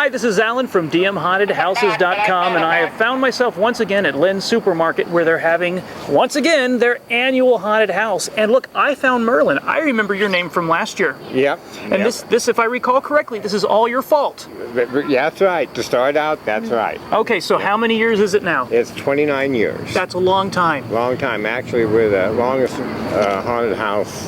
Hi, this is Alan from DMHauntedHouses.com, and I have found myself once again at Lynn's Supermarket, where they're having, once again, their annual haunted house. And look, I found Merlin. I remember your name from last year. Yep. And this, if I recall correctly, this is all your fault. Yeah, that's right. To start out, that's right. Okay, so how many years is it now? It's 29 years. That's a long time. Long time. Actually, we're the longest haunted house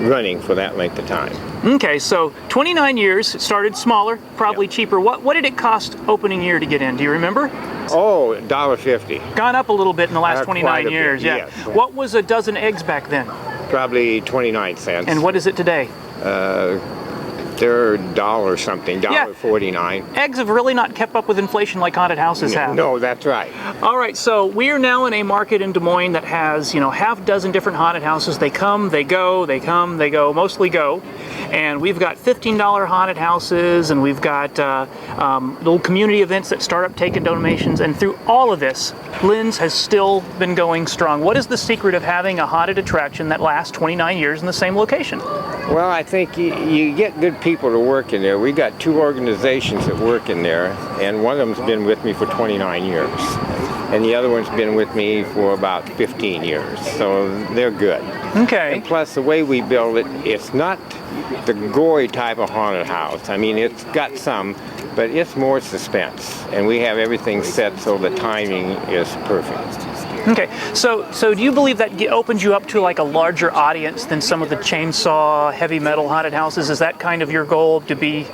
running for that length of time. Okay, so 29 years. It started smaller, probably cheaper. What did it cost opening year to get in? Do you remember? Oh, $1.50. Gone up a little bit in the last 29 years. Bit, yeah. yes. What was a dozen eggs back then? Probably 29 cents. And what is it today? They're $1 something, $1.49. Eggs have really not kept up with inflation like haunted houses have. No, that's right. All right, so we are now in a market in Des Moines that has, half dozen different haunted houses. They come, they go, they come, they go, mostly go. And we've got $15 haunted houses, and we've got little community events that start up taking donations. And through all of this, Lynn's has still been going strong. What is the secret of having a haunted attraction that lasts 29 years in the same location? Well, I think you get good people to work in there. We got 2 organizations that work in there, and one of them's been with me for 29 years. And the other one's been with me for about 15 years, so they're good. Okay. And plus, the way we build it, it's not the gory type of haunted house. I mean, it's got some, but it's more suspense. And we have everything set so the timing is perfect. Okay, so do you believe that opens you up to like a larger audience than some of the chainsaw, heavy metal haunted houses? Is that kind of your goal, to be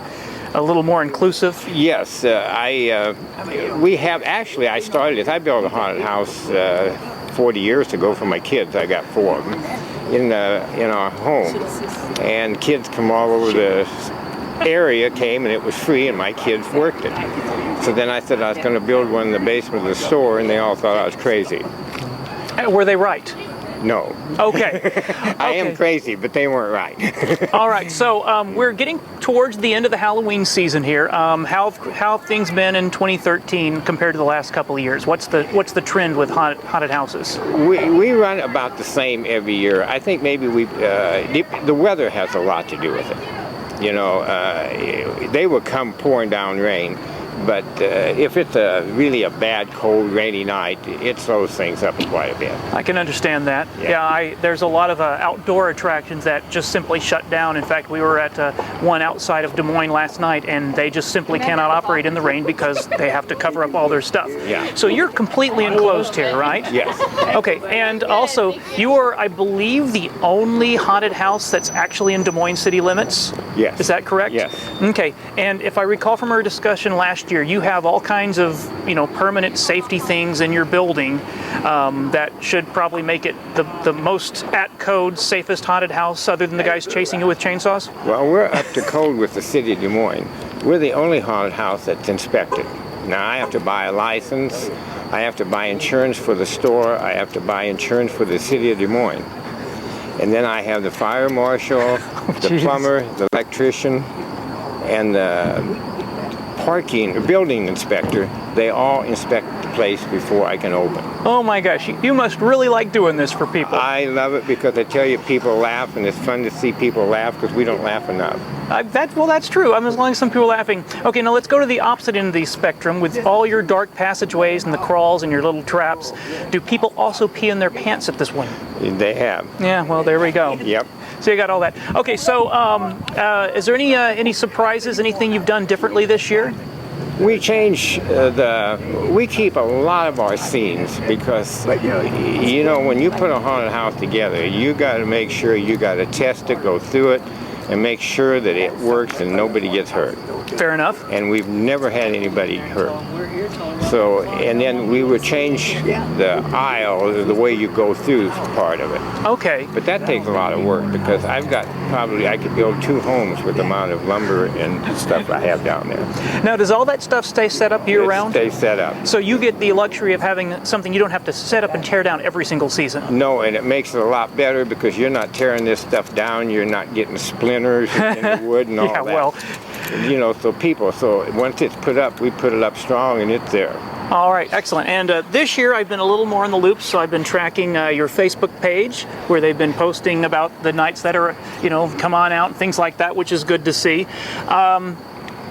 a little more inclusive? Yes, we have actually. I started it. I built a haunted house 40 years ago for my kids. I got 4 of them in our home, and kids come all over the area came, and it was free, and my kids worked it. So then I said I was going to build one in the basement of the store, and they all thought I was crazy. Were they right? No. Okay. I am crazy, but they weren't right. All right, so we're getting towards the end of the Halloween season here. How have things been in 2013 compared to the last couple of years? What's the trend with haunted houses? We run about the same every year. I think maybe the weather has a lot to do with it. They will come pouring down rain. But if it's really a bad, cold, rainy night, it slows things up quite a bit. I can understand that. Yeah, there's a lot of outdoor attractions that just simply shut down. In fact, we were at one outside of Des Moines last night, and they just simply cannot operate in the rain because they have to cover up all their stuff. Yeah. So you're completely enclosed here, right? Yes. Okay, and also, you are, I believe, the only haunted house that's actually in Des Moines city limits? Yes. Is that correct? Yes. Okay, and if I recall from our discussion last year, you have all kinds of permanent safety things in your building that should probably make it the most at code, safest haunted house, other than the guys chasing you with chainsaws? Well, we're up to code with the city of Des Moines. We're the only haunted house that's inspected. Now, I have to buy a license, I have to buy insurance for the store, I have to buy insurance for the city of Des Moines. And then I have the fire marshal, the plumber, the electrician, and the building inspector. They all inspect the place before I can open. Oh my gosh, you must really like doing this for people. I love it because I tell you, people laugh, and it's fun to see people laugh because we don't laugh enough. That's true. As long as some people are laughing. Okay, now let's go to the opposite end of the spectrum with all your dark passageways and the crawls and your little traps. Do people also pee in their pants at this one? They have. Yeah, well, there we go. Yep. So you got all that. Okay, so is there any surprises, anything you've done differently this year? We change we keep a lot of our scenes because, when you put a haunted house together, you got to make sure you got to test it, go through it, and make sure that it works and nobody gets hurt. Fair enough. And we've never had anybody hurt. So, and then we would change the aisle, the way you go through part of it. Okay. But that takes a lot of work because I could build 2 homes with the amount of lumber and stuff I have down there. Now, does all that stuff stay set up year-round? It stays set up. So you get the luxury of having something you don't have to set up and tear down every single season? No, and it makes it a lot better because you're not tearing this stuff down, you're not getting splinters in the wood and all that. Yeah, well. So once it's put up, we put it up strong and it's there. All right, excellent. And this year I've been a little more in the loop, so I've been tracking your Facebook page where they've been posting about the nights that are, come on out and things like that, which is good to see.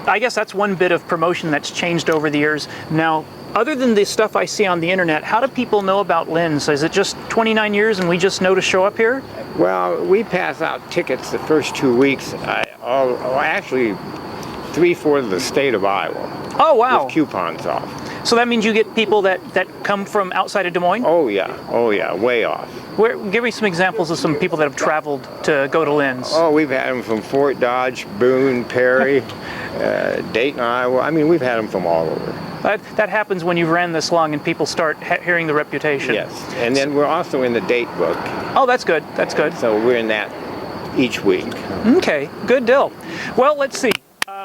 I guess that's one bit of promotion that's changed over the years. Now, other than the stuff I see on the internet, how do people know about Lynn's? Is it just 29 years and we just know to show up here? Well, we pass out tickets the first 2 weeks. Actually, 3/4 of the state of Iowa. Oh, wow. With coupons off. So that means you get people that come from outside of Des Moines? Oh yeah, way off. Give me some examples of some people that have traveled to go to Lynn's. Oh, we've had them from Fort Dodge, Boone, Perry, Dayton, Iowa. I mean, we've had them from all over. That happens when you've ran this long and people start hearing the reputation. Yes, and then we're also in the date book. Oh, that's good. That's good. So we're in that each week. Okay, good deal. Well, let's see.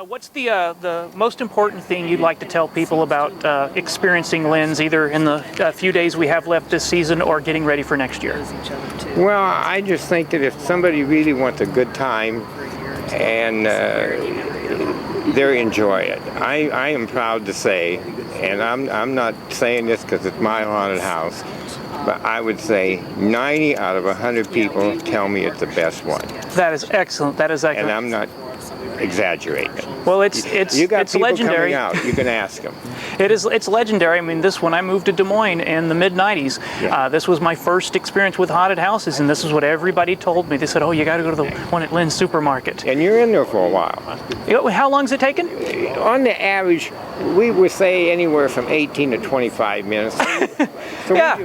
What's the most important thing you'd like to tell people about experiencing Lynn's, either in the few days we have left this season or getting ready for next year? Well, I just think that if somebody really wants a good time and they enjoy it, I am proud to say, and I'm not saying this because it's my haunted house, but I would say 90 out of 100 people tell me it's the best one. That is excellent. That is excellent. And I'm not exaggerating. Well, it's you got people legendary. coming out. You can ask them. It's legendary. I mean, when I moved to Des Moines in the mid-90s, this was my first experience with haunted houses, and this is what everybody told me. They said, "Oh, you got to go to the one at Lynn's Supermarket." And you're in there for a while. How long's it taken? On the average, we would say anywhere from 18 to 25 minutes. So Yeah.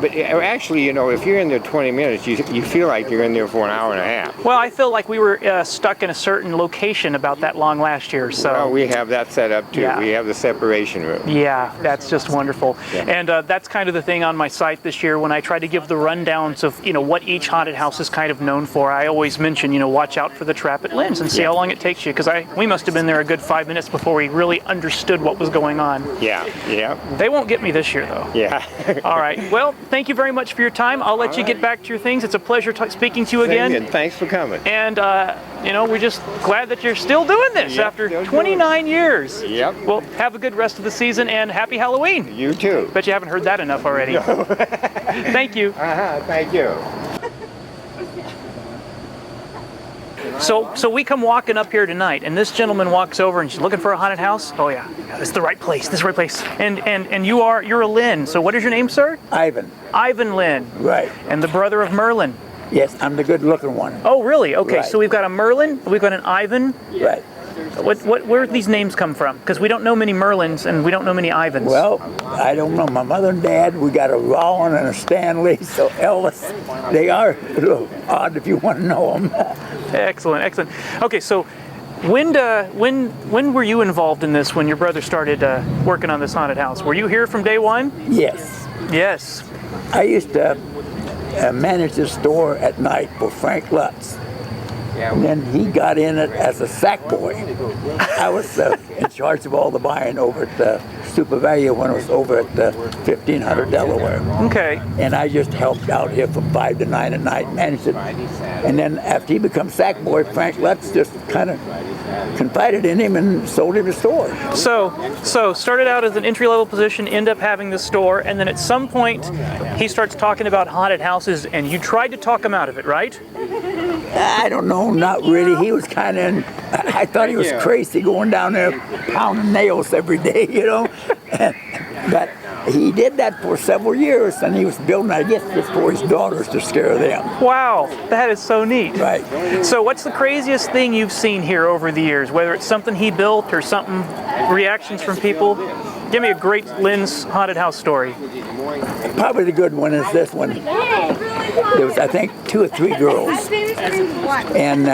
but actually, you know, if you're in there 20 minutes, you feel like you're in there for an hour and a half. Well, I feel like we were stuck in a certain location about that long last year. So Well, we have that set up too. Yeah. We have the separation room. yeah, that's just wonderful. Yeah. And that's kind of the thing on my site this year when I try to give the rundowns of what each haunted house is kind of known for. I always mention watch out for the trap at Lynn's and see how long it takes you, because we must have been there a good 5 minutes before we really understood what was going on. Yeah. They won't get me this year though. Yeah. All right. Well, thank you very much for your time. I'll let you get back to your things. It's a pleasure speaking to you again. And thanks for coming. And, we're just glad that you're still doing this Yep, after still doing 29 years. Yep. Well, have a good rest of the season and happy Halloween. You too. Bet you haven't heard that enough already. Thank you. Thank you. So we come walking up here tonight, and this gentleman walks over and she's looking for a haunted house. Oh yeah, this is the right place. This is the right place. And you're a Lynn. So what is your name, sir? Ivan. Ivan Lynn. Right. And the brother of Merlin. Yes, I'm the good-looking one. Oh really? Okay. Right. So we've got a Merlin. We've got an Ivan. Right. Where do these names come from? Because we don't know many Merlins and we don't know many Ivans. Well, I don't know. My mother and dad, we got a Rollin and a Stanley, so Ellis. They are a little odd if you want to know them. Excellent, excellent. Okay, so when were you involved in this? When your brother started working on this haunted house? Were you here from day one? Yes. Yes. I used to manage the store at night for Frank Lutz. And then he got in it as a sack boy. I was in charge of all the buying over at the Super Value when I was over at the 1500 Delaware. Okay. And I just helped out here from 5 to 9 at night, managed it. And then after he became sack boy, Frank Lutz just kind of confided in him and sold him the store. So started out as an entry-level position, end up having the store, and then at some point he starts talking about haunted houses, and you tried to talk him out of it, right? I don't know, not really. He was kind of, I thought he was crazy going down there pounding nails every day, But he did that for several years, and he was building, I guess, just for his daughters to scare them. Wow, that is so neat. Right. So what's the craziest thing you've seen here over the years, whether it's something he built or something, reactions from people? Give me a great Lynn's haunted house story. Probably the good one is this one. There was, I think, 2 or 3 girls, and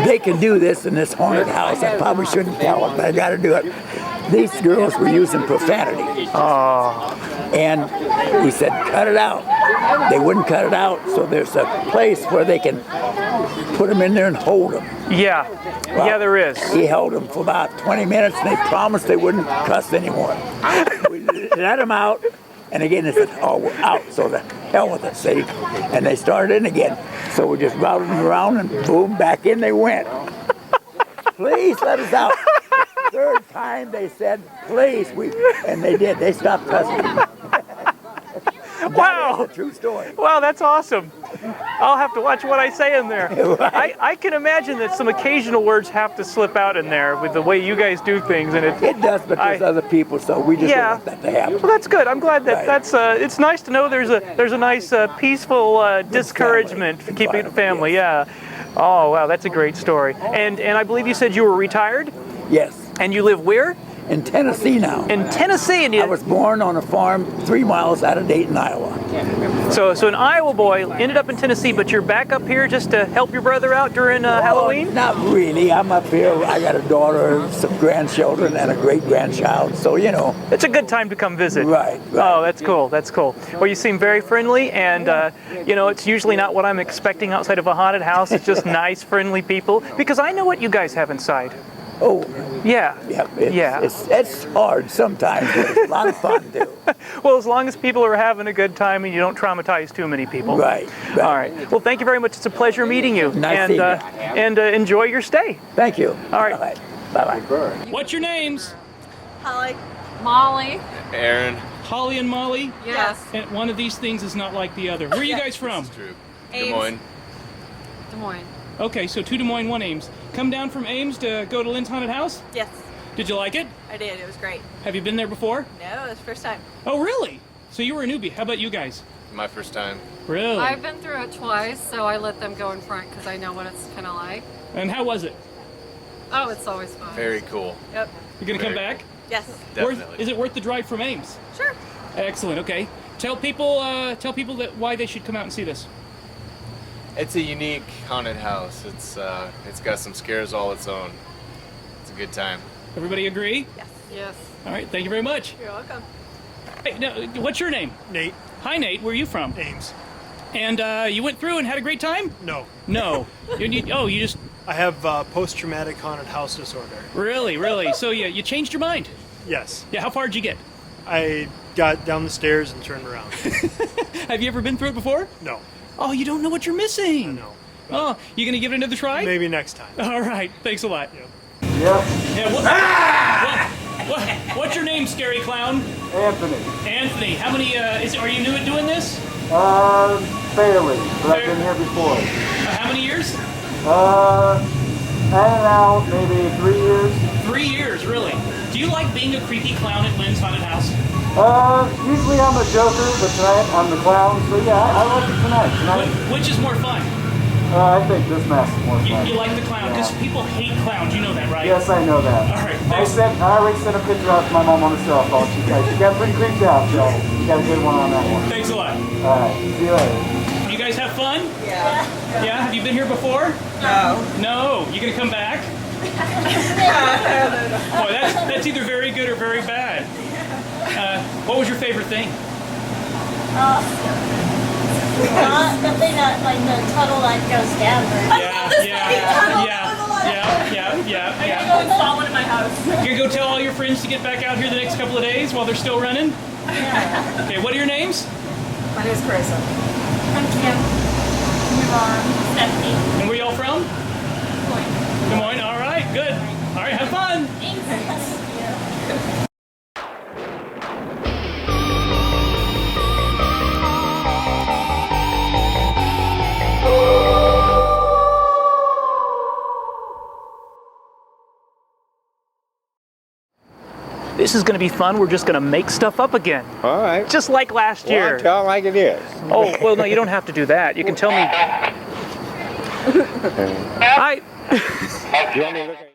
they can do this in this haunted house. I probably shouldn't tell it, but I got to do it. These girls were using profanity. And we said, cut it out. They wouldn't cut it out, so there's a place where they can put them in there and hold them. Yeah, Well, yeah, there is. He held them for about 20 minutes, and they promised they wouldn't cuss anymore. We let them out, and again they said, oh, we're out, so the hell with it, see? And they started in again. So we just routed them around, and boom, back in they went. Please let us out. The third time they said, please, and they did. They stopped cussing. Wow. That's a true story. Wow, that's awesome. I'll have to watch what I say in there. I can imagine that some occasional words have to slip out in there with the way you guys do things, and It does, but there's other people, so we just don't want that to happen. Well, that's good. I'm glad that Right. that's. It's nice to know there's a nice peaceful discouragement for keeping it family. Yes. Yeah. Oh wow, that's a great story. And I believe you said you were retired, Yes. and you live where? In Tennessee now. In Tennessee, and I was born on a farm 3 miles out of Dayton, Iowa. so an Iowa boy ended up in Tennessee, but you're back up here just to help your brother out during Halloween. Oh, not really. I'm up here. I got a daughter, some grandchildren, and a great-grandchild. So, you know. It's a good time to come visit. Right. Oh, that's cool. That's cool. Well, you seem very friendly, and you know, it's usually not what I'm expecting outside of a haunted house. It's just nice, friendly people. Because I know what you guys have inside. Oh, Yeah. yeah. It's hard sometimes, but it's a lot of fun, too. Well, as long as people are having a good time and you don't traumatize too many people. Right. All right. Well, thank you very much. It's a pleasure meeting you. Nice and seeing you. enjoy your stay. Thank you. All right. Bye-bye. What's your names? Holly. Molly. Aaron. Holly and Molly. Yes. And one of these things is not like the other. Where are you guys from? True. Ames. Des Moines. Des Moines. Okay, so 2 Des Moines, 1 Ames. Come down from Ames to go to Lynn's Haunted House? Yes, Did you like it? I did. It was great. Have you been there before? No, it was the first time. Oh, really? So you were a newbie. How about you guys? My first time. Really? I've been through it twice, so I let them go in front because I know what it's kind of like. And how was it? Oh, it's always fun. Very cool. Yep. You gonna come Very back? Yes. Definitely. Is it worth the drive from Ames? Sure. Excellent. Okay. Tell people that why they should come out and see this. It's a unique haunted house. It's got some scares all its own. It's a good time. Everybody agree? Yes. Yes. All right. Thank you very much. You're welcome. Hey, now, what's your name? Nate Hi, Nate. Where are you from? Ames. And you went through and had a great time? No, No. you just I have post-traumatic haunted house disorder. really. So you changed your mind. Yes, Yeah. How far did you get? I got down the stairs and turned around. Have you ever been through it before? No, Oh, you don't know what you're missing. no. Oh, you gonna give it another try? Maybe next time. All right. Thanks a lot. Yep. Yeah. What's your name, scary clown? Anthony. Anthony. How many? Are you new at doing this? Barely, but I've been here before. How many years? In and out, maybe 3 years. 3 years, really. Do you like being a creepy clown at Lynn's Haunted House? Usually I'm a joker, but tonight I'm the clown, so yeah, I like it tonight. Which is more fun? I think this mask is more fun. You like the clown because people hate clowns. You know that, right? Yes, I know that. All right, I thanks. already sent a picture out to my mom on the cell phone. She got pretty creeped out, so you got a good one on that one. Thanks a lot. Alright, see you later. You guys have fun? Yeah. Yeah. Have you been here before? No. No. You gonna come back? Boy, that's either very good or very bad. What was your favorite thing? The thing that, like, the tunnel that goes down. Yeah. Go install one in my house. You gonna go tell all your friends to get back out here the next couple of days while they're still running? Yeah. Okay, what are your names? My name is Carissa. I'm Kim. Yvonne. Stephanie. And where y'all from? Des Moines. All right, good. All right, have fun. Thanks. This is going to be fun. We're just going to make stuff up again, All right. just like last Well, year. tell like it is. Oh, well, no, you don't have to do that. You can tell me. I. You want me to look at